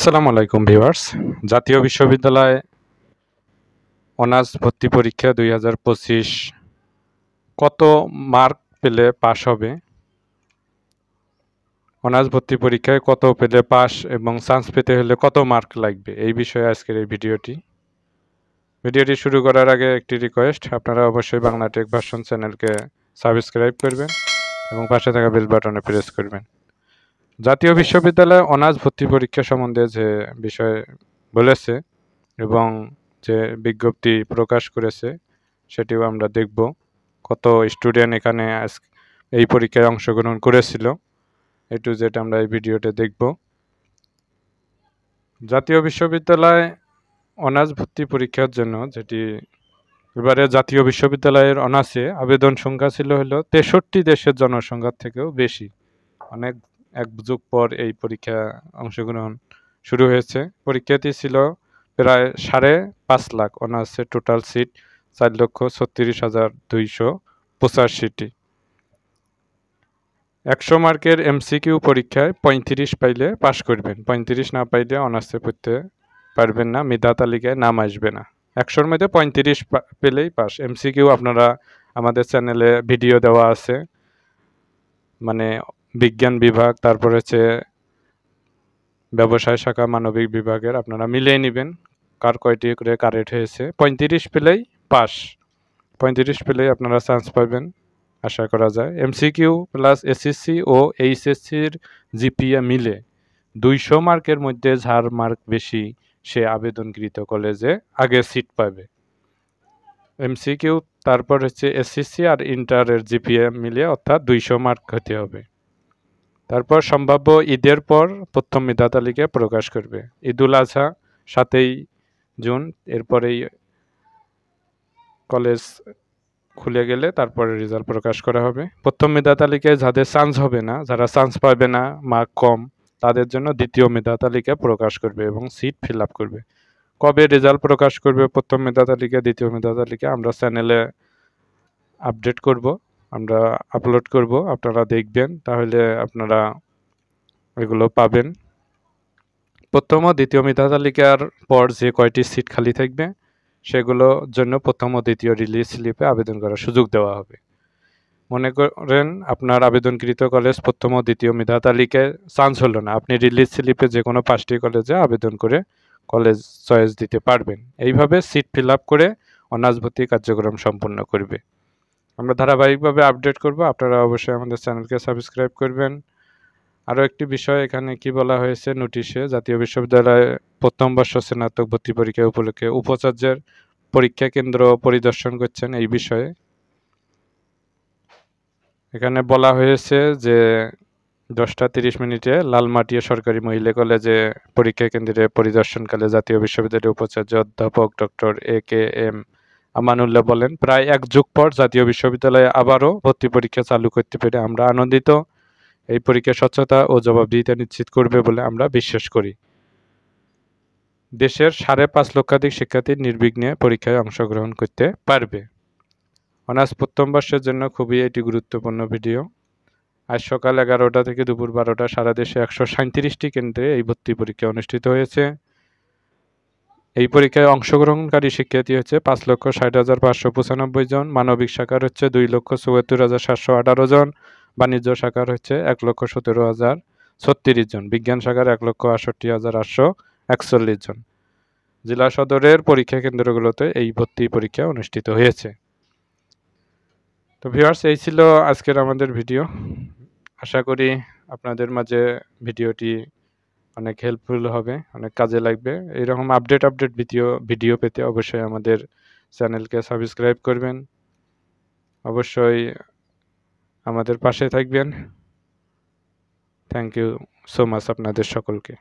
আসসালামু আলাইকুম ভিউয়ার্স। জাতীয় বিশ্ববিদ্যালয় অনার্স ভর্তি পরীক্ষা 2025 কত মার্ক পেলে পাশ হবে? অনার্স ভর্তি পরীক্ষায় কত পেলে পাস এবং চান্স পেতে হলে কত মার্ক লাগবে, এই বিষয়ে আজকের এই ভিডিওটি শুরু করার আগে একটি রিকোয়েস্ট, আপনারা অবশ্যই বাংলা টেক ভার্সন চ্যানেলকে সাবস্ক্রাইব করবেন এবং পাশে থাকা বেল বাটনে প্রেস করবেন। জাতীয় বিশ্ববিদ্যালয় অনার্স ভর্তি পরীক্ষা সম্বন্ধে যে বিষয় বলেছে এবং যে বিজ্ঞপ্তি প্রকাশ করেছে সেটিও আমরা দেখব। কত স্টুডেন্ট এখানে এই পরীক্ষায় অংশগ্রহণ করেছিল, এ টু জেড আমরা এই ভিডিওতে দেখব। জাতীয় বিশ্ববিদ্যালয় অনার্স ভর্তি পরীক্ষার জন্য যেটি এবারে জাতীয় বিশ্ববিদ্যালয়ের অনার্সে আবেদন সংখ্যা ছিল হলো 63 দেশের জনসংখ্যার থেকেও বেশি। অনেক এক যুগ পর এই পরীক্ষা অংশগ্রহণ শুরু হয়েছে। পরীক্ষাটি ছিল প্রায় 5.5 লাখ, অনার্সের টোটাল সিট 4,36,285টি। 100 মার্কের এমসিকিউ পরীক্ষায় 35 পাইলে পাশ করবেন, 35 না পাইলে অনার্সে পড়তে পারবেন না, মেধা তালিকায় নাম আসবে না। 100-র মধ্যে 35 পেলেই পাস। এমসিকিউ আপনারা আমাদের চ্যানেলে ভিডিও দেওয়া আছে, মানে বিজ্ঞান বিভাগ, তারপর হচ্ছে ব্যবসায় শাখা, মানবিক বিভাগের, আপনারা মিলিয়ে নেবেন কার কয়টি করে কারেক্ট হয়েছে। 35 পেলেই পাস, 35 পেলেই আপনারা চান্স পাবেন আশা করা যায়। এমসিকিউ প্লাস এসএসসি ও এইচএসসির জিপিএ মিলে 200 মার্কের মধ্যে যার মার্ক বেশি সে আবেদনকৃত কলেজে আগে সিট পাবে। এমসিকিউ তারপর হচ্ছে এসএসসি আর ইন্টারের জিপিএ মিলে অর্থাৎ 200 মার্ক হতে হবে। তারপর সম্ভাব্য ঈদের পর প্রথম মেধা তালিকা প্রকাশ করবে। ঈদুল আজহা 7ই জুন, এরপরেই কলেজ খুলে গেলে তারপরে রেজাল্ট প্রকাশ করা হবে। প্রথম মেধা তালিকায় যাদের চান্স হবে না, যারা চান্স পাবে না, মার্ক কম, তাদের জন্য দ্বিতীয় মেধা তালিকা প্রকাশ করবে এবং সিট ফিল আপ করবে। কবে রেজাল্ট প্রকাশ করবে প্রথম মেধা তালিকা, দ্বিতীয় মেধা তালিকা, আমরা চ্যানেলে আপডেট করব, আমরা আপলোড করব, আপনারা দেখবেন, তাহলে আপনারা এগুলো পাবেন। প্রথম ও দ্বিতীয় মেধা তালিকার পর যে কয়টি সিট খালি থাকবে সেগুলোর জন্য প্রথম ও দ্বিতীয় রিলিজ স্লিপে আবেদন করার সুযোগ দেওয়া হবে। মনে করেন আপনার আবেদনকৃত কলেজ প্রথম ও দ্বিতীয় মেধা তালিকায় চান্স হলো না, আপনি রিলিজ স্লিপে যে কোনো 5টি কলেজে আবেদন করে কলেজ চয়েস দিতে পারবেন। এইভাবে সিট ফিল আপ করে অনার্স ভর্তি কার্যক্রম সম্পন্ন করবে। আমরা ধারাবাহিকভাবে আপডেট করব, আপনারা অবশ্যই আমাদের চ্যানেলকে সাবস্ক্রাইব করবেন। আরও একটি বিষয় এখানে কি বলা হয়েছে নোটিশে, জাতীয় বিশ্ববিদ্যালয়ে প্রথম বর্ষ স্নাতক ভর্তি পরীক্ষা উপলক্ষে উপাচার্যের পরীক্ষা কেন্দ্র পরিদর্শন করছেন। এই বিষয়ে এখানে বলা হয়েছে যে 10:30 লালমাটিয়া সরকারি মহিলা কলেজে পরীক্ষা কেন্দ্রে পরিদর্শনকালে জাতীয় বিশ্ববিদ্যালয়ের উপাচার্য অধ্যাপক ডক্টর AKM আমানুল্লাহ বলেন, প্রায় 1 যুগ পর জাতীয় বিশ্ববিদ্যালয়ে আবারও ভর্তি পরীক্ষা চালু করতে পেরে আমরা আনন্দিত। এই পরীক্ষা স্বচ্ছতা ও জবাবদিহিতা নিশ্চিত করবে বলে আমরা বিশ্বাস করি। দেশের 5.5 লক্ষাধিক শিক্ষার্থী নির্বিঘ্নে পরীক্ষায় অংশগ্রহণ করতে পারবে। অনার্স প্রথম বর্ষের জন্য খুবই এটি গুরুত্বপূর্ণ ভিডিও। আজ সকাল 11টা থেকে দুপুর 12টা সারা দেশে 137টি কেন্দ্রে এই ভর্তি পরীক্ষা অনুষ্ঠিত হয়েছে। এই পরীক্ষায় অংশগ্রহণকারী শিক্ষার্থী হচ্ছে 5,60,595 জন, মানবিক শাখার হচ্ছে 2,74,718 জন, বাণিজ্য শাখার হচ্ছে 1,17,036 জন, বিজ্ঞান শাখার 1,68,841 জন। জেলা সদরের পরীক্ষা কেন্দ্রগুলোতে এই ভর্তি পরীক্ষা অনুষ্ঠিত হয়েছে। তো ভিউয়ার্স, এই ছিল আজকের আমাদের ভিডিও। আশা করি আপনাদের মাঝে ভিডিওটি অনেক হেল্পফুল হবে, অনেক কাজে লাগবে। এইরকম আপডেট ভিডিও পেতে অবশ্যই আমাদের চ্যানেলকে সাবস্ক্রাইব করবেন, অবশ্যই আমাদের পাশে থাকবেন। থ্যাংক ইউ সো মাচ আপনাদের সকলকে।